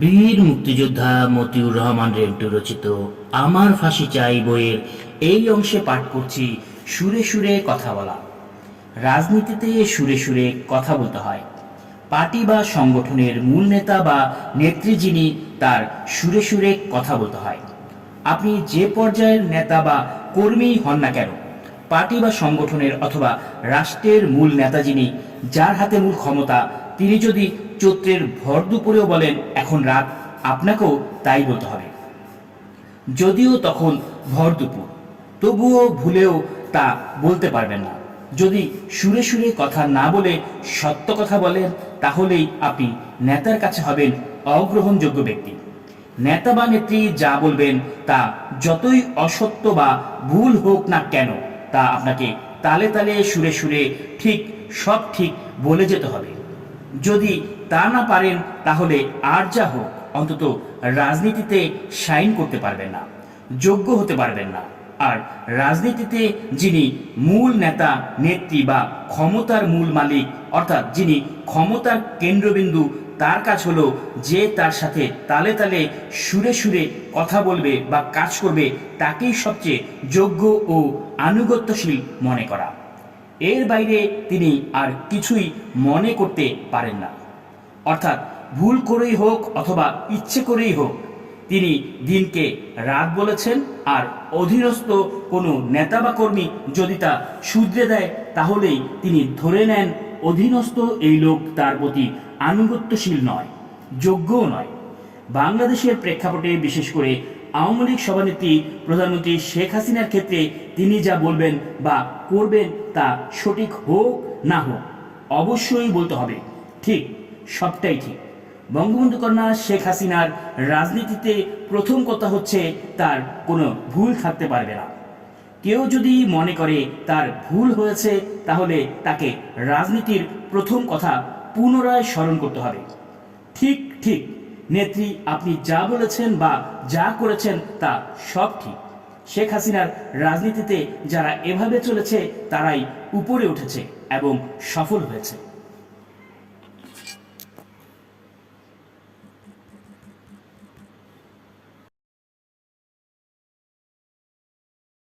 বীর মুক্তিযোদ্ধা মতিউর রহমান রেন্টু রচিত আমার ফাঁসি চাই বইয়ের এই অংশে পাঠ করছি সুরে সুরে কথা বলা। রাজনীতিতে সুরে সুরে কথা বলতে হয়। পার্টি বা সংগঠনের মূল নেতা বা নেত্রী যিনি, তার সুরে সুরে কথা বলতে হয়। আপনি যে পর্যায়ের নেতা বা কর্মী হন না কেন, পার্টি বা সংগঠনের অথবা রাষ্ট্রের মূল নেতা যিনি, যার হাতে মূল ক্ষমতা, তিনি যদি চৈত্রের ভর দুপুরেও বলেন এখন রাত, আপনাকেও তাই বলতে হবে। যদিও তখন ভর দুপুর, তবুও ভুলেও তা বলতে পারবেন না। যদি সুরে সুরে কথা না বলে সত্য কথা বলেন, তাহলেই আপনি নেতার কাছে হবেন অগ্রহণযোগ্য ব্যক্তি। নেতা বা নেত্রী যা বলবেন তা যতই অসত্য বা ভুল হোক না কেন, তা আপনাকে তালে তালে সুরে সুরে সব ঠিক বলে যেতে হবে। যদি তা না পারেন, তাহলে আর যা হোক, অন্তত রাজনীতিতে শাইন করতে পারবেন না, যোগ্য হতে পারবেন না। আর রাজনীতিতে যিনি মূল নেতা নেত্রী বা ক্ষমতার মূল মালিক, অর্থাৎ যিনি ক্ষমতার কেন্দ্রবিন্দু, তার কাজ হলো যে তার সাথে তালে তালে সুরে সুরে কথা বলবে বা কাজ করবে, তাকেই সবচেয়ে যোগ্য ও আনুগত্যশীল মনে করা। এর বাইরে তিনি আর কিছুই মনে করতে পারেন না। অর্থাৎ ভুল করেই হোক অথবা ইচ্ছে করেই হোক, তিনি দিনকে রাত বলেছেন, আর অধীনস্থ কোনো নেতা বা কর্মী যদি তা শুধরে দেয়, তাহলেই তিনি ধরে নেন অধীনস্থ এই লোক তার প্রতি আনুগত্যশীল নয়, যোগ্যও নয়। বাংলাদেশের প্রেক্ষাপটে, বিশেষ করে আওয়ামী লীগ সভানেত্রী প্রধানমন্ত্রী শেখ হাসিনার ক্ষেত্রে, তিনি যা বলবেন বা করবেন তা সঠিক হোক না হোক, অবশ্যই বলতে হবে ঠিক, সবটাই ঠিক। বঙ্গবন্ধু কন্যা শেখ হাসিনার রাজনীতিতে প্রথম কথা হচ্ছে তার কোনো ভুল থাকতে পারবে না। কেউ যদি মনে করে তার ভুল হয়েছে, তাহলে তাকে রাজনীতির প্রথম কথা পুনরায় স্মরণ করতে হবে। ঠিক ঠিক নেত্রী, আপনি যা বলেছেন বা যা করেছেন তা সব ঠিক। শেখ হাসিনার রাজনীতিতে যারা এভাবে চলেছে, তারাই উপরে উঠেছে এবং সফল হয়েছে।